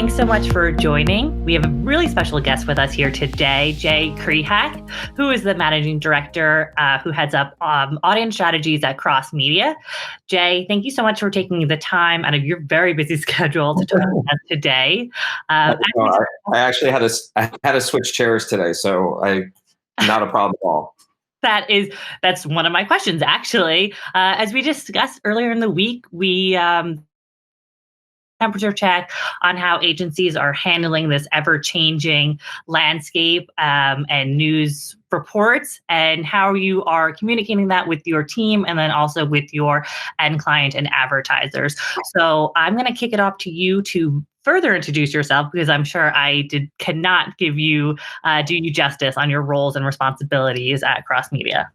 Thanks so much for joining. We have a really special guest with us here today, Jay Krihak, who is the managing director who heads up audience strategies at Crossmedia. Jay, thank you so much for taking the time out of your very busy schedule to talk with us today. I actually had to switch chairs today, so not a problem at all. That's one of my questions, actually. As we discussed earlier in the week, we temperature check on how agencies are handling this ever-changing landscape and news reports, and how you are communicating that with your team and then also with your end client and advertisers. So I'm going to kick it off to you to further introduce yourself, because I'm sure I cannot do you justice on your roles and responsibilities at Crossmedia.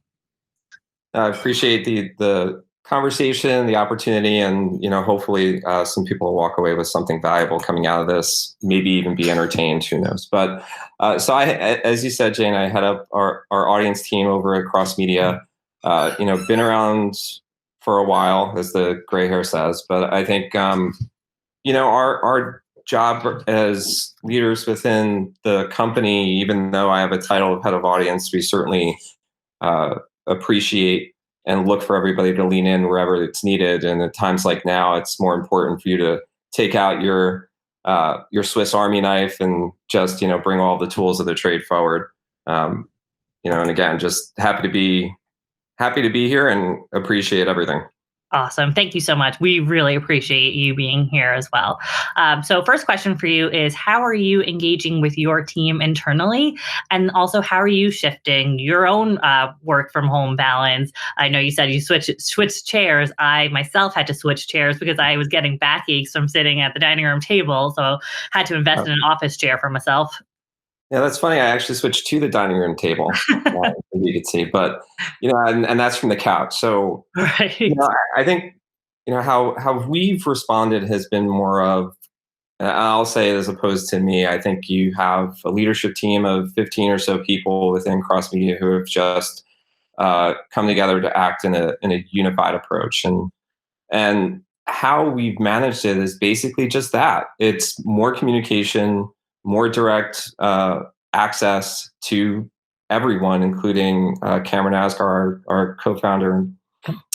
I appreciate the conversation, the opportunity, and hopefully some people will walk away with something valuable coming out of this. Maybe even be entertained. Who knows? But so as you said, Jane, I head up our audience team over at Crossmedia. Been around for a while, as the gray hair says. But I think our job as leaders within the company, even though I have a title of head of audience, we certainly appreciate and look for everybody to lean in wherever it's needed. And at times like now, it's more important for you to take out your Swiss Army knife and just bring all the tools of the trade forward. And again, just happy to be here and appreciate everything. Awesome. Thank you so much. We really appreciate you being here as well. So first question for you is, how are you engaging with your team internally? And also, how are you shifting your own work from home balance? I know you said you switched chairs. I myself had to switch chairs because I was getting backaches from sitting at the dining room table. So had to invest in an office chair for myself. Yeah, that's funny. I actually switched to the dining room table, you could see, but and that's from the couch. So right. I think how we've responded has been more of, I'll say it as opposed to me. I think you have a leadership team of 15 or so people within Crossmedia who have just come together to act in a unified approach, and how we've managed it is basically just that. It's more communication, more direct access to everyone, including Cameron Asgar, our co-founder.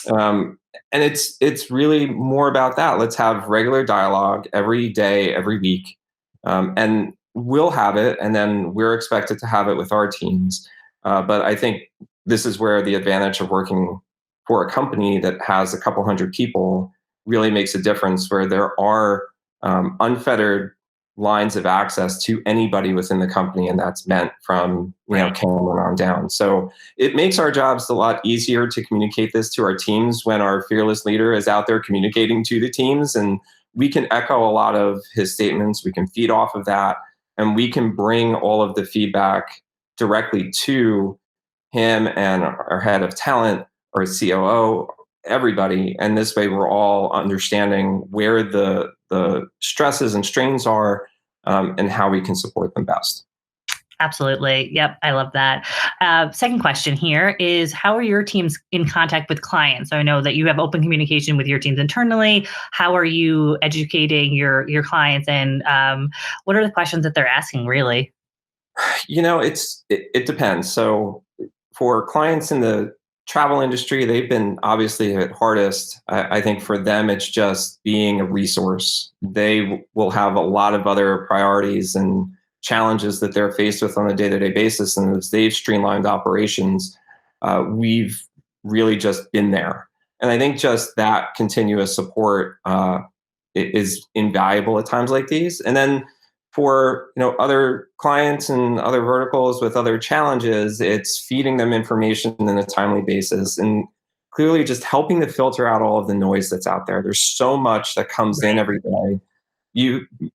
And it's really more about that. Let's have regular dialogue every day, every week. And we'll have it, and then we're expected to have it with our teams. But I think this is where the advantage of working for a company that has a couple hundred people really makes a difference, where there are unfettered lines of access to anybody within the company, and that's meant from Cameron on down. So it makes our jobs a lot easier to communicate this to our teams when our fearless leader is out there communicating to the teams, and we can echo a lot of his statements. We can feed off of that, and we can bring all of the feedback directly to him and our head of talent or COO, everybody. And this way we're all understanding where the stresses and strains are, and how we can support them best. Absolutely. Yep. I love that. Second question here is, how are your teams in contact with clients? So I know that you have open communication with your teams internally. How are you educating your clients, and what are the questions that they're asking, really? It depends. So for clients in the travel industry, they've been obviously hit hardest. I think for them, it's just being a resource. They will have a lot of other priorities and challenges that they're faced with on a day-to-day basis. And as they've streamlined operations, we've really just been there. And I think just that continuous support is invaluable at times like these. And then for other clients and other verticals with other challenges, it's feeding them information in a timely basis, and clearly just helping to filter out all of the noise that's out there. There's so much that comes in every day.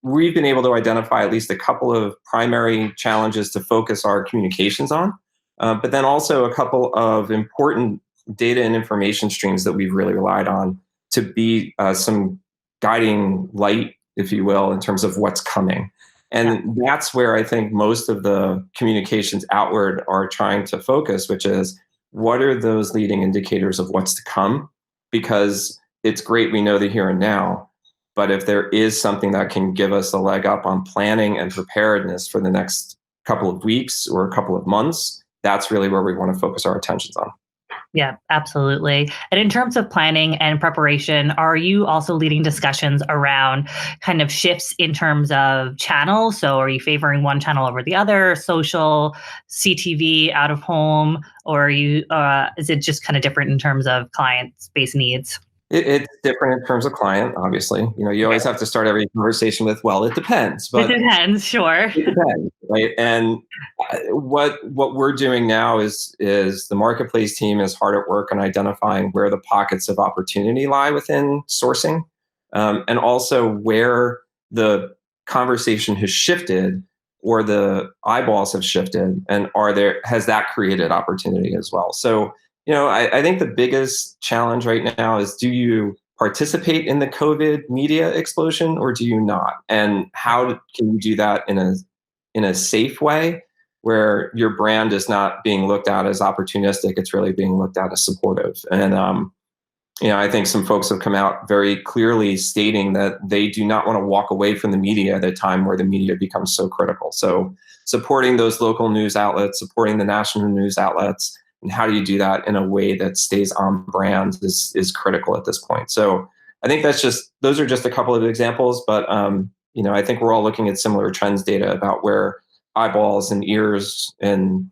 We've been able to identify at least a couple of primary challenges to focus our communications on, but then also a couple of important data and information streams that we've really relied on to be some guiding light, if you will, in terms of what's coming. And that's where I think most of the communications outward are trying to focus, which is, what are those leading indicators of what's to come? Because it's great we know the here and now. But if there is something that can give us a leg up on planning and preparedness for the next couple of weeks or a couple of months, that's really where we want to focus our attentions on. Yeah, absolutely. And in terms of planning and preparation, are you also leading discussions around kind of shifts in terms of channels? So are you favoring one channel over the other, social, CTV, out of home, or is it just kind of different in terms of client space needs? It's different in terms of client, obviously. You always have to start every conversation with, well, it depends, It but depends, sure. it depends, right? And what we're doing now is the marketplace team is hard at work on identifying where the pockets of opportunity lie within sourcing, and also where the conversation has shifted or the eyeballs have shifted, and has that created opportunity as well? So I think the biggest challenge right now is, do you participate in the COVID media explosion or do you not? And how can you do that in a safe way where your brand is not being looked at as opportunistic, it's really being looked at as supportive. And I think some folks have come out very clearly stating that they do not want to walk away from the media at a time where the media becomes so critical. So supporting those local news outlets, supporting the national news outlets, and how do you do that in a way that stays on brand is critical at this point. So I think those are just a couple of examples, but I think we're all looking at similar trends data about where eyeballs and ears and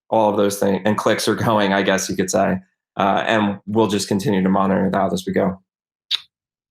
all of those things and clicks are going, I guess you could say. And we'll just continue to monitor that as we go.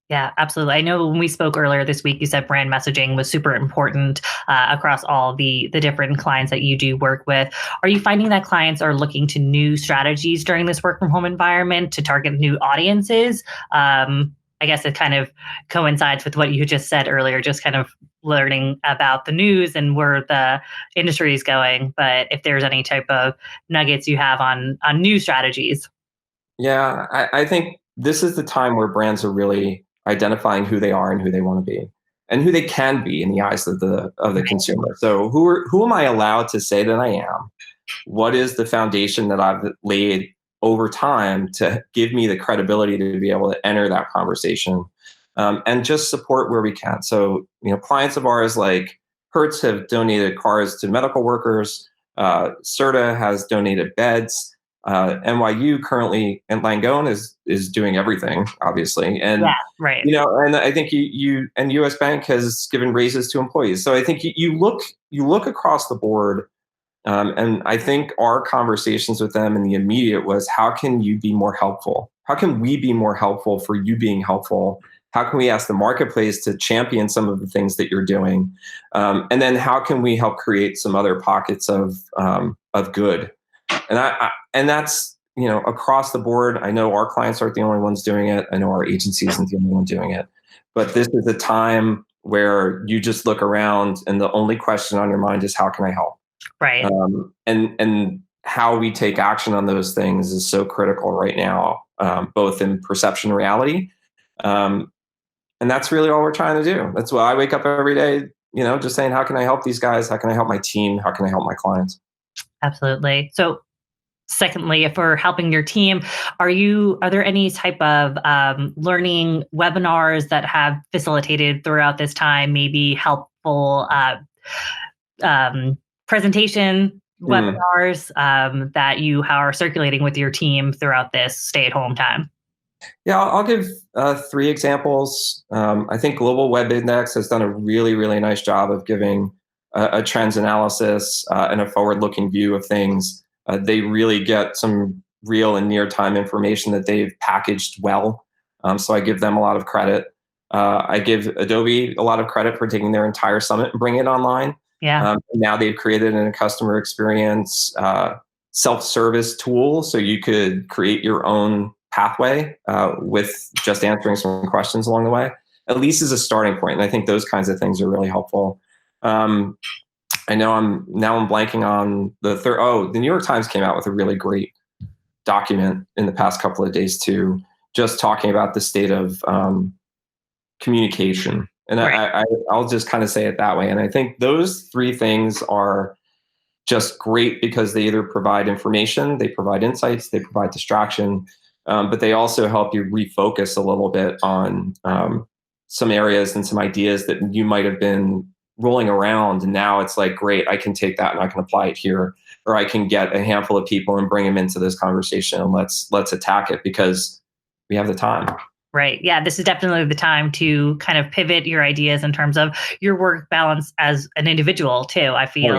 Yeah, absolutely. I know when we spoke earlier this week, you said brand messaging was super important across all the different clients that you do work with. Are you finding that clients are looking to new strategies during this work from home environment to target new audiences? I guess it kind of coincides with what you just said earlier, just kind of learning about the news and where the industry is going. But if there's any type of nuggets you have on new strategies. Yeah, I think this is the time where brands are really identifying who they are and who they want to be and who they can be in the eyes of the consumer. So who am I allowed to say that I am? What is the foundation that I've laid over time to give me the credibility to be able to enter that conversation, and just support where we can. So clients of ours like Hertz have donated cars to medical workers. Serta has donated beds. NYU currently and Langone is doing everything, obviously, and Yeah, right. and I think you and U.S. Bank has given raises to employees. So I think you look across the board, and I think our conversations with them in the immediate was, how can you be more helpful? How can we be more helpful for you being helpful? How can we ask the marketplace to champion some of the things that you're doing, and then how can we help create some other pockets of good? And that's across the board. I know our clients aren't the only ones doing it. I know our agency isn't the only one doing it. But this is a time where you just look around and the only question on your mind is, how can I help? Right. And how we take action on those things is so critical right now, both in perception and reality. And that's really all we're trying to do. That's why I wake up every day, just saying, how can I help these guys? How can I help my team? How can I help my clients? Absolutely. So secondly, if we're helping your team, are there any type of learning webinars that have facilitated throughout this time, maybe helpful presentation webinars that you are circulating with your team throughout this stay-at-home time? Yeah, I'll give 3 examples. I think Global Web Index has done a really, really nice job of giving a trends analysis and a forward-looking view of things. They really get some real and near-time information that they've packaged well. So I give them a lot of credit. I give Adobe a lot of credit for taking their entire summit and bringing it online. Yeah. Now they've created a customer experience self-service tool, so you could create your own pathway with just answering some questions along the way, at least as a starting point. And I think those kinds of things are really helpful. I know I'm blanking on the third. Oh, the New York Times came out with a really great document in the past couple of days too, just talking about the state of communication. And Right. I'll just kind of say it that way. And I think those 3 things are just great because they either provide information, they provide insights, they provide distraction, but they also help you refocus a little bit on some areas and some ideas that you might have been rolling around, and now it's like, great, I can take that and I can apply it here, or I can get a handful of people and bring them into this conversation, and let's attack it because we have the time. Right. Yeah, this is definitely the time to kind of pivot your ideas in terms of your work balance as an individual too. I feel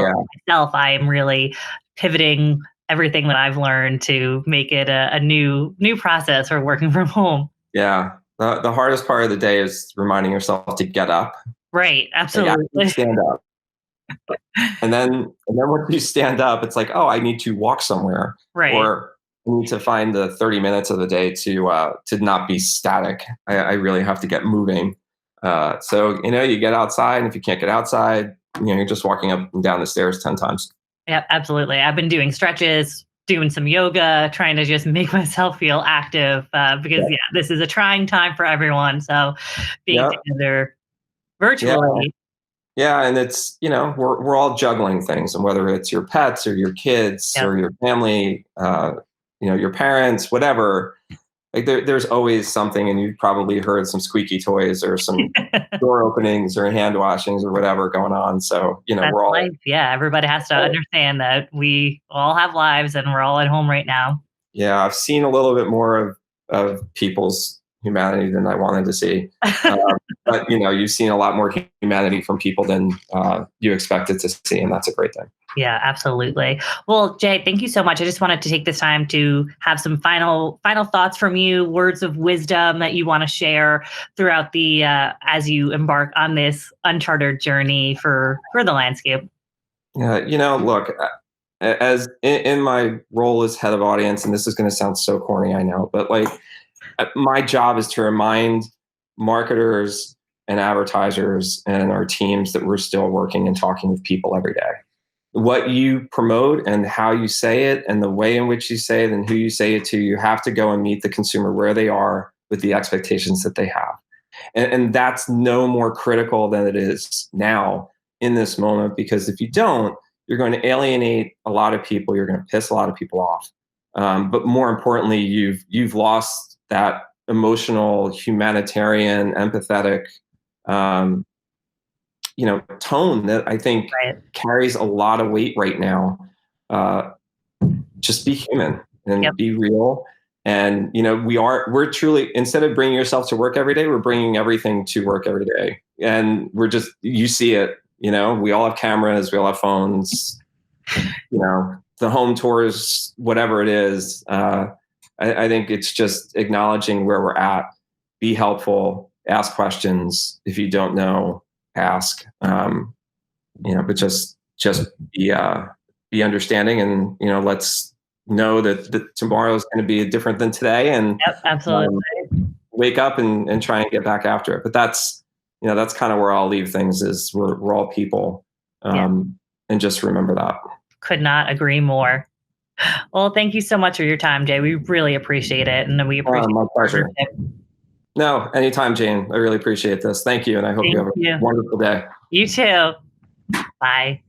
myself, I am really pivoting everything that I've learned to make it a new process for working from home. Yeah. The hardest part of the day is reminding yourself to get up. Right. Like, Absolutely. stand up. And then once you stand up, it's like, oh, I need to walk somewhere, Right. or I need to find the 30 minutes of the day to not be static. I really have to get moving. So you get outside, and if you can't get outside, you're just walking up and down the stairs 10 times. Yeah, absolutely. I've been doing stretches, doing some yoga, trying to just make myself feel active because this is a trying time for everyone. So being together virtually. Yeah, and it's we're all juggling things, and whether it's your pets or your kids or your family, your parents, whatever. Like there's always something, and you've probably heard some squeaky toys or some door openings or hand washings or whatever going on. So That's we're all life. Yeah, everybody has to understand that we all have lives and we're all at home right now. Yeah, I've seen a little bit more of people's humanity than I wanted to see. But you've seen a lot more humanity from people than you expected to see, and that's a great thing. Yeah, absolutely. Well, Jay, thank you so much. I just wanted to take this time to have some final thoughts from you, words of wisdom that you want to share throughout the as you embark on this uncharted journey for the landscape. Look, as in my role as head of audience, and this is going to sound so corny, I know, but like my job is to remind marketers and advertisers and our teams that we're still working and talking with people every day. What you promote and how you say it and the way in which you say it and who you say it to, you have to go and meet the consumer where they are with the expectations that they have. And that's no more critical than it is now in this moment, because if you don't, you're going to alienate a lot of people. You're going to piss a lot of people off. But more importantly, you've lost that emotional, humanitarian, empathetic, tone that I think carries a lot of weight right now. Just be human and be real. And we're truly, instead of bringing yourself to work every day, we're bringing everything to work every day. And you see it. We all have cameras, we all have phones. The home tours, whatever it is. I think it's just acknowledging where we're at. Be helpful. Ask questions. If you don't know, ask. But just be understanding, and let's know that tomorrow is going to be different than today, and absolutely wake up and try and get back after it. But that's kind of where I'll leave things, is we're all people, and just remember that. Could not agree more. Well, thank you so much for your time, Jay. We really appreciate it, and we appreciate my pleasure. No, anytime, Jane. I really appreciate this. Thank you, and I hope you have a wonderful day. You too. Bye.